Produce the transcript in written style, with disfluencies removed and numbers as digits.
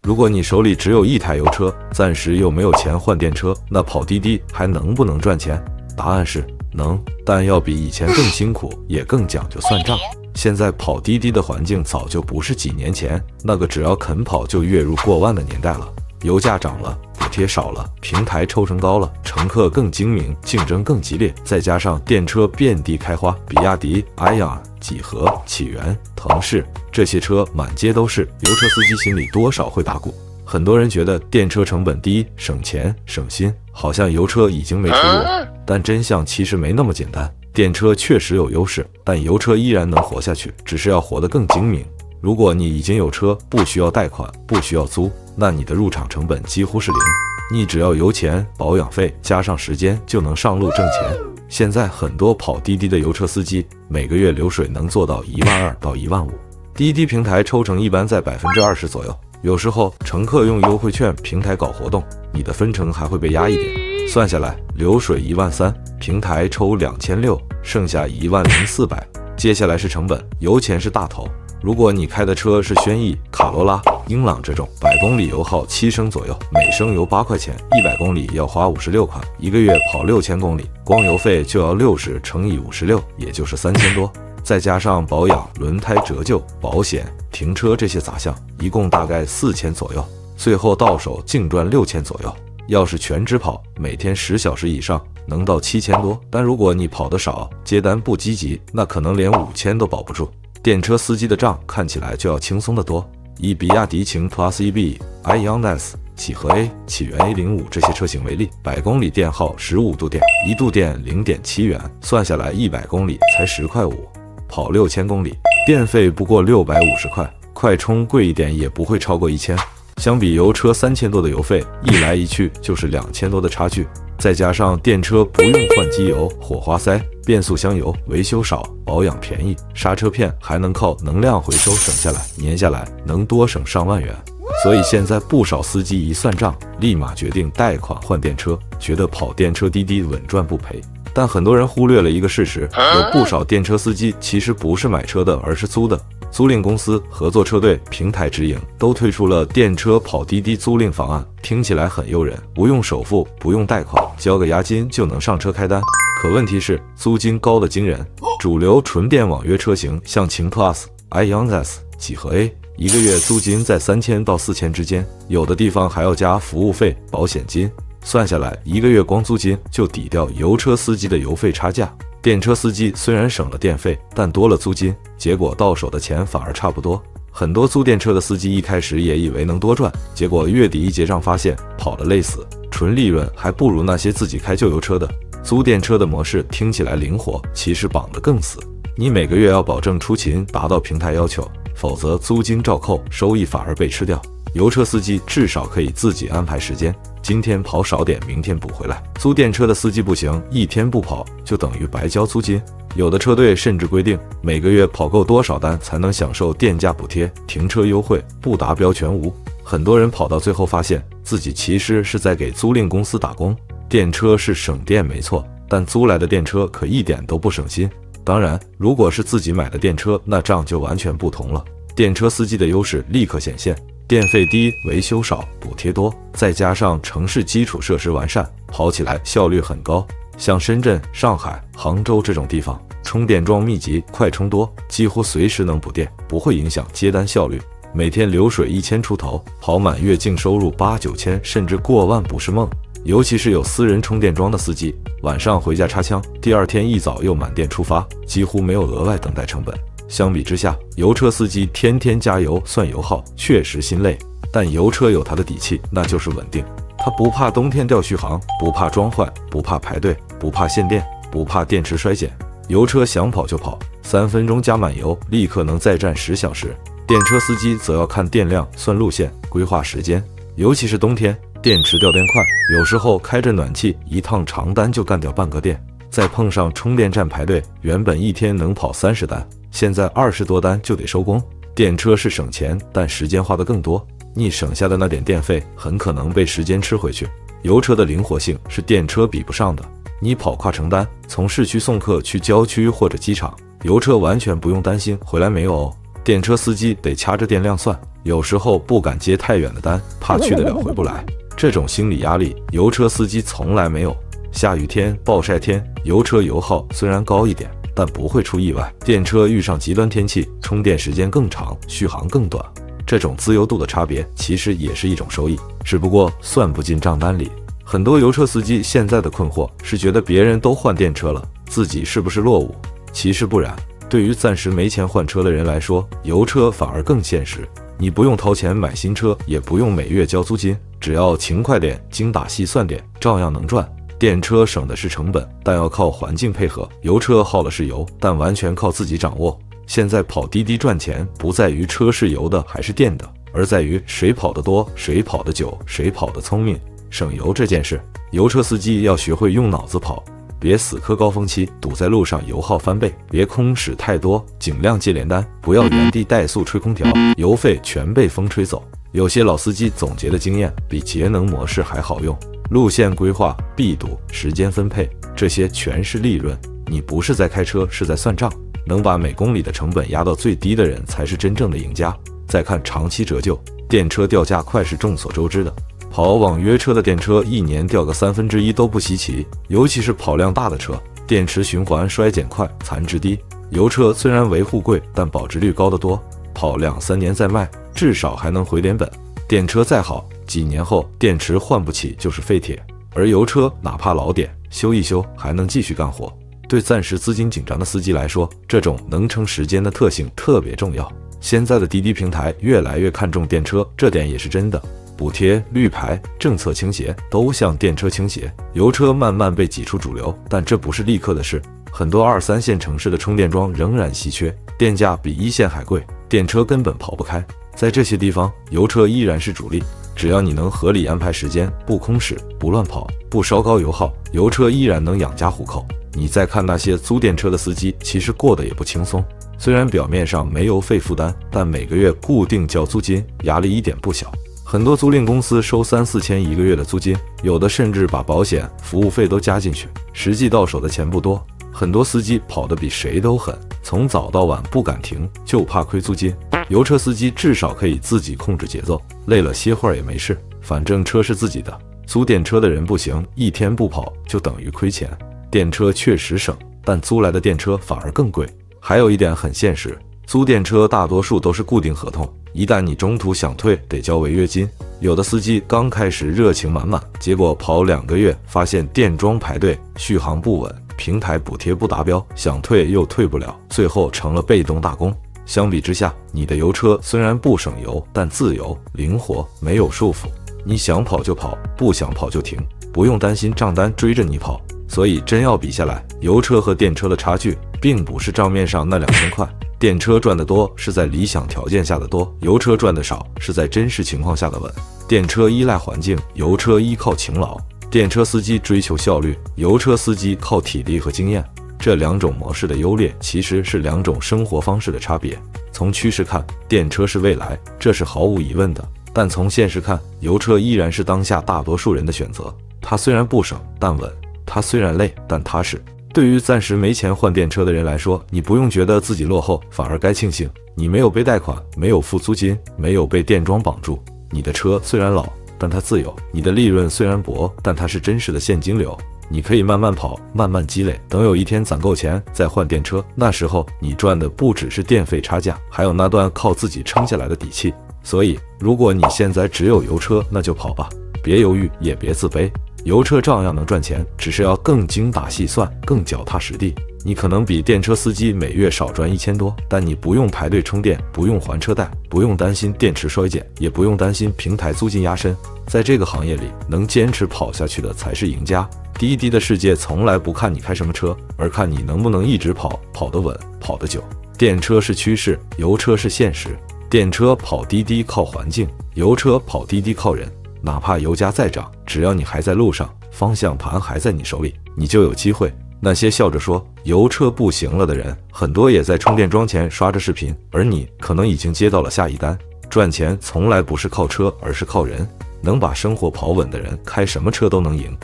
如果你手里只有一台油车，暂时又没有钱换电车，那跑滴滴还能不能赚钱？答案是能，但要比以前更辛苦，也更讲究算账。现在跑滴滴的环境早就不是几年前那个只要肯跑就月入过万的年代了。油价涨了，补贴少了，平台抽成高了，乘客更精明，竞争更激烈，再加上电车遍地开花，比亚迪、ion、几何、启源、腾势这些车满街都是，油车司机心里多少会打鼓。很多人觉得电车成本低，省钱省心，好像油车已经没出路了，但真相其实没那么简单。电车确实有优势，但油车依然能活下去，只是要活得更精明。如果你已经有车，不需要贷款，不需要租，那你的入场成本几乎是零，你只要油钱、保养费加上时间就能上路挣钱。现在很多跑滴滴的油车司机每个月流水能做到12000到15000，滴滴平台抽成一般在20%左右，有时候乘客用优惠券平台搞活动，你的分成还会被压一点，算下来流水13000，平台抽2600，剩下10400。接下来是成本，油钱是大头。如果你开的车是轩逸、卡罗拉、英朗这种100公里油耗7升左右，每升油8块钱，100公里要花56块，一个月跑6000公里，光油费就要60乘以56，也就是3000多，再加上保养、轮胎折旧、保险、停车这些杂项，一共大概4000左右，最后到手净赚6000左右。要是全职跑，每天10小时以上，能到7000多，但如果你跑得少，接单不积极，那可能连5000都保不住。电车司机的账看起来就要轻松得多。以比亚迪秦 Plus EB、iONIS、几何 A、启源 A05 这些车型为例，100公里电耗15度电，1度电0.7元，算下来100公里才10块5，跑6000公里，电费不过650块，快充贵一点也不会超过1000。相比油车3000多的油费，一来一去就是2000多的差距，再加上电车不用换机油、火花塞、变速箱油，维修少，保养便宜，刹车片还能靠能量回收省下来，年下来能多省上万元。所以现在不少司机一算账，立马决定贷款换电车，觉得跑电车滴滴稳赚不赔。但很多人忽略了一个事实，有不少电车司机其实不是买车的，而是租的。租赁公司、合作车队、平台直营都推出了电车跑滴滴租赁方案，听起来很诱人，不用首付，不用贷款，交个押金就能上车开单。可问题是租金高得惊人，主流纯电网约车型像秦 Plus、iONIS、几何 A， 一个月租金在3000到4000之间，有的地方还要加服务费、保险金，算下来一个月光租金就抵掉油车司机的油费差价。电车司机虽然省了电费，但多了租金，结果到手的钱反而差不多。很多租电车的司机一开始也以为能多赚，结果月底一结账发现跑得累死，纯利润还不如那些自己开旧油车的。租电车的模式听起来灵活，其实绑得更死。你每个月要保证出勤达到平台要求，否则租金照扣，收益反而被吃掉。油车司机至少可以自己安排时间，今天跑少点，明天补回来。租电车的司机不行，一天不跑就等于白交租金。有的车队甚至规定每个月跑够多少单才能享受电价补贴、停车优惠，不达标全无。很多人跑到最后发现自己其实是在给租赁公司打工。电车是省电没错，但租来的电车可一点都不省心。当然，如果是自己买的电车，那账就完全不同了。电车司机的优势立刻显现，电费低，维修少，补贴多，再加上城市基础设施完善，跑起来效率很高。像深圳、上海、杭州这种地方，充电桩密集，快充多，几乎随时能补电，不会影响接单效率。每天流水1000出头，跑满月净收入8、9千，甚至过万不是梦。尤其是有私人充电桩的司机，晚上回家插枪，第二天一早又满电出发，几乎没有额外等待成本。相比之下，油车司机天天加油算油耗，确实心累，但油车有它的底气，那就是稳定。它不怕冬天掉续航，不怕装坏，不怕排队，不怕限电，不怕电池衰减。油车想跑就跑，3分钟加满油，立刻能再战10小时。电车司机则要看电量、算路线、规划时间，尤其是冬天，电池掉电快，有时候开着暖气，一趟长单就干掉半个电。再碰上充电站排队，原本一天能跑30单，现在20多单就得收工。电车是省钱，但时间花得更多，你省下的那点电费很可能被时间吃回去。油车的灵活性是电车比不上的，你跑跨城单，从市区送客去郊区或者机场，油车完全不用担心回来没有哦。电车司机得掐着电量算，有时候不敢接太远的单，怕去得了回不来。这种心理压力，油车司机从来没有。下雨天、暴晒天，油车油耗虽然高一点，但不会出意外。电车遇上极端天气，充电时间更长，续航更短。这种自由度的差别，其实也是一种收益，只不过算不进账单里。很多油车司机现在的困惑是觉得别人都换电车了，自己是不是落伍？其实不然。对于暂时没钱换车的人来说，油车反而更现实。你不用掏钱买新车，也不用每月交租金，只要勤快点、精打细算点，照样能赚。电车省的是成本，但要靠环境配合；油车耗的是油，但完全靠自己掌握。现在跑滴滴赚钱，不在于车是油的还是电的，而在于谁跑得多、谁跑得久、谁跑得聪明。省油这件事，油车司机要学会用脑子跑，别死磕高峰期，堵在路上油耗翻倍；别空驶太多，尽量接连单，不要原地怠速吹空调，油费全被风吹走。有些老司机总结的经验比节能模式还好用，路线规划、闭堵、时间分配，这些全是利润。你不是在开车，是在算账。能把每公里的成本压到最低的人才是真正的赢家。再看长期折旧，电车掉价快是众所周知的。跑网约车的电车一年掉个1/3都不稀奇，尤其是跑量大的车，电池循环衰减快，残值低。油车虽然维护贵，但保值率高得多，跑2-3年再卖，至少还能回点本。电车再好，几年后电池换不起就是废铁，而油车哪怕老点，修一修还能继续干活。对暂时资金紧张的司机来说，这种能撑时间的特性特别重要。现在的滴滴平台越来越看重电车，这点也是真的。补贴、绿牌、政策倾斜都向电车倾斜，油车慢慢被挤出主流，但这不是立刻的事。很多2、3线城市的充电桩仍然稀缺，电价比1线还贵，电车根本跑不开。在这些地方，油车依然是主力。只要你能合理安排时间，不空驶、不乱跑、不烧高油耗，油车依然能养家糊口。你再看那些租电车的司机，其实过得也不轻松。虽然表面上没油费负担，但每个月固定交租金，压力一点不小。很多租赁公司收3-4千一个月的租金，有的甚至把保险、服务费都加进去，实际到手的钱不多。很多司机跑得比谁都狠，从早到晚不敢停，就怕亏租金。油车司机至少可以自己控制节奏，累了歇会儿也没事，反正车是自己的。租电车的人不行，一天不跑就等于亏钱。电车确实省，但租来的电车反而更贵。还有一点很现实，租电车大多数都是固定合同，一旦你中途想退，得交违约金。有的司机刚开始热情满满，结果跑2个月，发现电桩排队，续航不稳，平台补贴不达标，想退又退不了，最后成了被动打工。相比之下，你的油车虽然不省油，但自由、灵活，没有束缚。你想跑就跑，不想跑就停，不用担心账单追着你跑。所以真要比下来，油车和电车的差距并不是账面上那2000块，电车赚得多是在理想条件下的多，油车赚得少是在真实情况下的稳。电车依赖环境，油车依靠勤劳。电车司机追求效率，油车司机靠体力和经验。这2种模式的优劣其实是2种生活方式的差别。从趋势看，电车是未来，这是毫无疑问的。但从现实看，油车依然是当下大多数人的选择。它虽然不省，但稳。它虽然累，但踏实。对于暂时没钱换电车的人来说，你不用觉得自己落后，反而该庆幸你没有背贷款，没有付租金，没有被电桩绑住。你的车虽然老，但它自由；你的利润虽然薄，但它是真实的现金流。你可以慢慢跑，慢慢积累，等有一天攒够钱再换电车，那时候你赚的不只是电费差价，还有那段靠自己撑下来的底气。所以，如果你现在只有油车，那就跑吧，别犹豫，也别自卑。油车照样能赚钱，只是要更精打细算，更脚踏实地。你可能比电车司机每月少赚1000多，但你不用排队充电，不用还车贷，不用担心电池衰减，也不用担心平台租金压身。在这个行业里，能坚持跑下去的才是赢家。滴滴的世界从来不看你开什么车，而看你能不能一直跑，跑得稳，跑得久。电车是趋势，油车是现实。电车跑滴滴靠环境，油车跑滴滴靠人。哪怕油价再涨，只要你还在路上，方向盘还在你手里，你就有机会。那些笑着说油车不行了的人，很多也在充电桩前刷着视频，而你可能已经接到了下一单。赚钱从来不是靠车，而是靠人。能把生活跑稳的人，开什么车都能赢。